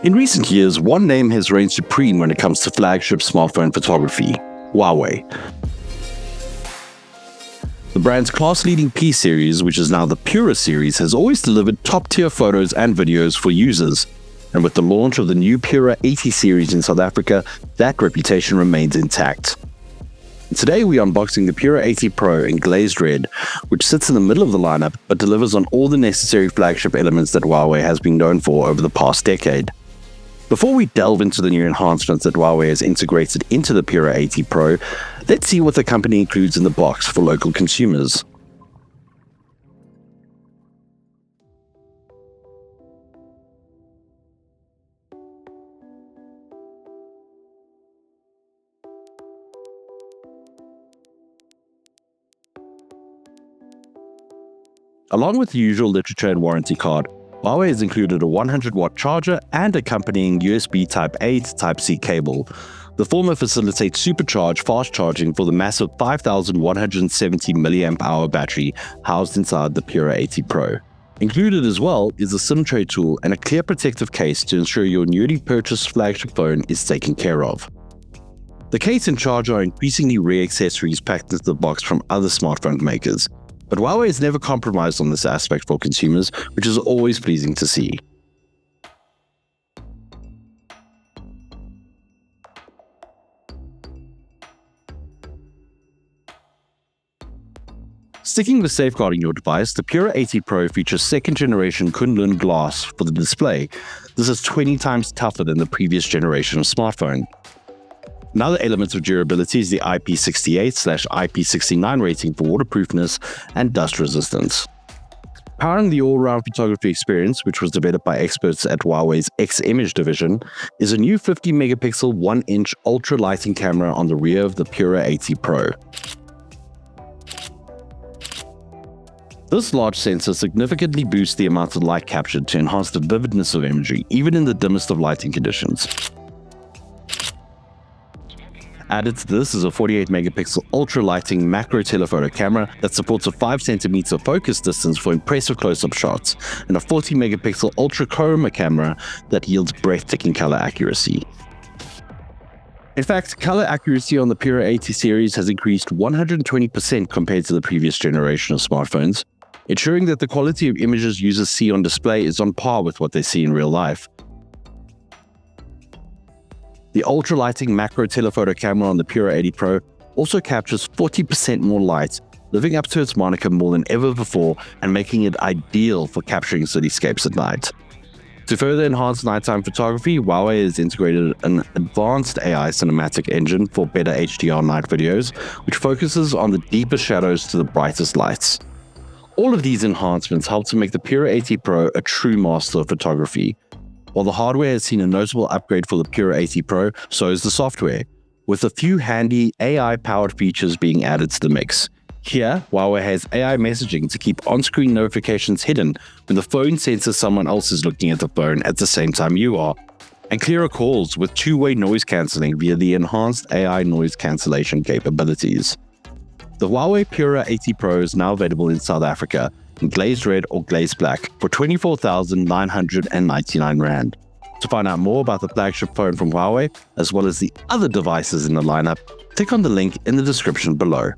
In recent years, one name has reigned supreme when it comes to flagship smartphone photography: Huawei. The brand's class-leading P series, which is now the Pura series, has always delivered top-tier photos and videos for users. And with the launch of the new Pura 80 series in South Africa, that reputation remains intact. Today we're unboxing the Pura 80 Pro in glazed red, which sits in the middle of the lineup but delivers on all the necessary flagship elements that Huawei has been known for over the past decade. Before we delve into the new enhancements that Huawei has integrated into the Pura 80 Pro, let's see what the company includes in the box for local consumers. Along with the usual literature and warranty card, Huawei has included a 100-watt charger and accompanying USB Type-A to Type-C cable. The former facilitates supercharged fast charging for the massive 5,170 mAh battery housed inside the Pura 80 Pro. Included as well is a SIM tray tool and a clear protective case to ensure your newly purchased flagship phone is taken care of. The case and charger are increasingly rare accessories packed into the box from other smartphone makers. But Huawei has never compromised on this aspect for consumers, which is always pleasing to see. Sticking with safeguarding your device, the Pura 80 Pro features second-generation Kunlun glass for the display. This is 20 times tougher than the previous generation of smartphone. Another element of durability is the IP68/IP69 rating for waterproofness and dust resistance. Powering the all-round photography experience, which was developed by experts at Huawei's X-Image division, is a new 50-megapixel 1-inch ultra-lighting camera on the rear of the Pura 80 Pro. This large sensor significantly boosts the amount of light captured to enhance the vividness of imagery, even in the dimmest of lighting conditions. Added to this is a 48-megapixel ultra-lighting macro telephoto camera that supports a 5cm focus distance for impressive close-up shots, and a 40-megapixel ultra-chroma camera that yields breathtaking color accuracy. In fact, color accuracy on the Pura 80 series has increased 120% compared to the previous generation of smartphones, ensuring that the quality of images users see on display is on par with what they see in real life. The ultra-lighting macro telephoto camera on the Pura 80 Pro also captures 40% more light, living up to its moniker more than ever before and making it ideal for capturing cityscapes at night. To further enhance nighttime photography, Huawei has integrated an advanced AI cinematic engine for better HDR night videos, which focuses on the deepest shadows to the brightest lights. All of these enhancements help to make the Pura 80 Pro a true master of photography. While the hardware has seen a notable upgrade for the Pura 80 Pro, so is the software, with a few handy AI-powered features being added to the mix. Here, Huawei has AI messaging to keep on-screen notifications hidden when the phone senses someone else is looking at the phone at the same time you are, and clearer calls with two-way noise cancelling via the enhanced AI noise cancellation capabilities. The Huawei Pura 80 Pro is now available in South Africa in glazed red or glazed black for 24,999 Rand. To find out more about the flagship phone from Huawei, as well as the other devices in the lineup, click on the link in the description below.